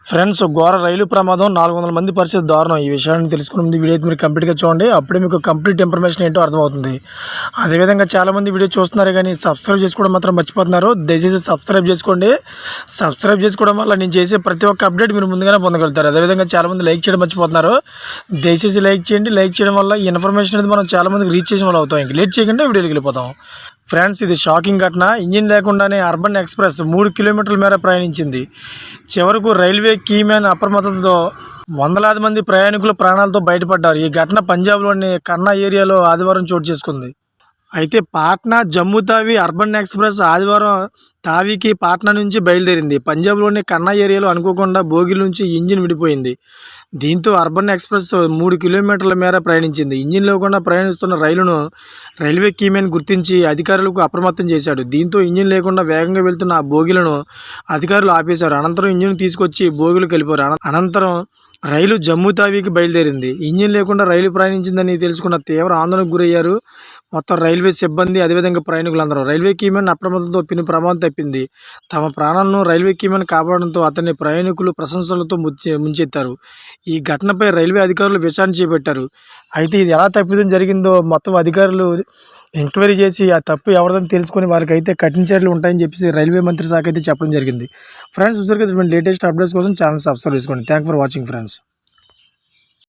Friends, ఘోర రైలు ప్రమాదం, 400 మంది పరిస్థితి దారుణం. ఈ విషయాన్ని తెలుసుకునే ముందు వీడియో అయితే మీరు కంప్లీట్గా చూడండి. అప్పుడే మీకు కంప్లీట్ ఇన్ఫర్మేషన్ ఏంటో అర్థమవుతుంది. అదేవిధంగా చాలామంది వీడియో చూస్తున్నారు కానీ సబ్స్క్రైబ్ చేసుకోవడం మాత్రం మర్చిపోతున్నారు. దయచేసి సబ్స్క్రైబ్ చేసుకోండి. సబ్స్క్రైబ్ చేసుకోవడం వల్ల నేను చేసే ప్రతి ఒక్క అప్డేట్ మీరు ముందుగానే పొందగలుగుతారు. అదేవిధంగా చాలామంది లైక్ చేయడం మర్చిపోతున్నారు. దయచేసి లైక్ చేయండి. లైక్ చేయడం వల్ల ఈ ఇన్ఫర్మేషన్ అనేది మనం చాలామందికి రీచ్ చేసిన వాళ్ళు అవుతాం. ఇంక లేట్ చేయకుండా వీడియోకి వెళ్ళిపోతాం. ఫ్రెండ్స్, ఇది షాకింగ్ ఘటన. ఇంజిన్ లేకుండానే అర్బన్ ఎక్స్ప్రెస్ 3 కిలోమీటర్ల మేర ప్రయాణించింది. చివరకు రైల్వే కీమ్యాన్ అప్రమత్తతతో వందలాది మంది ప్రయాణికులు ప్రాణాలతో బయటపడ్డారు. ఈ ఘటన పంజాబ్లోని కన్నా ఏరియాలో ఆదివారం చోటు చేసుకుంది. అయితే పాట్నా జమ్మూ తావి అర్బన్ ఎక్స్ప్రెస్ ఆదివారం తావికి పాట్నా నుంచి బయలుదేరింది. పంజాబ్లోని కన్నా ఏరియాలో అనుకోకుండా బోగిల నుంచి ఇంజిన్ విడిపోయింది. దీంతో అర్బన్ ఎక్స్ప్రెస్ 3 కిలోమీటర్ల మేర ప్రయాణించింది. ఇంజిన్ లేకుండా ప్రయాణిస్తున్న రైలును రైల్వే కీమెన్ గుర్తించి అధికారులకు అప్రమత్తం చేశాడు. దీంతో ఇంజిన్ లేకుండా వేగంగా వెళ్తున్న ఆ బోగిలను అధికారులు ఆపేశారు. అనంతరం ఇంజిన్ తీసుకొచ్చి బోగిలు కలిపారు. అనంతరం రైలు జమ్మూ తావికి బయలుదేరింది. ఇంజిన్ లేకుండా రైలు ప్రయాణించిందని తెలుసుకున్న తీవ్ర ఆందోళనకు గురయ్యారు మొత్తం రైల్వే సిబ్బంది, అదేవిధంగా ప్రయాణికులందరూ. రైల్వే కీమెన్ అప్రమత్తంతో ప్రమాదం తప్పింది. తమ ప్రాణాలను రైల్వే కీమెన్ కాపాడడంతో అతన్ని ప్రయాణికులు ప్రశంసలతో ముంచెత్తారు. ఈ ఘటనపై రైల్వే అధికారులు విచారణ చేపట్టారు. అయితే ఇది ఎలా తప్పిదం జరిగిందో మొత్తం అధికారులు ఎంక్వైరీ చేసి ఆ తప్పు ఎవరిదని తెలుసుకొని వారికి అయితే కఠిన చర్యలు ఉంటాయని చెప్పేసి రైల్వే మంత్రి శాఖ అయితే చెప్పడం జరిగింది. ఫ్రెండ్స్, చూసారు కదా, లేటెస్ట్ అప్డేట్స్ కోసం ఛానల్ సబ్స్క్రైబ్ చేసుకోండి. Thank for watching friends.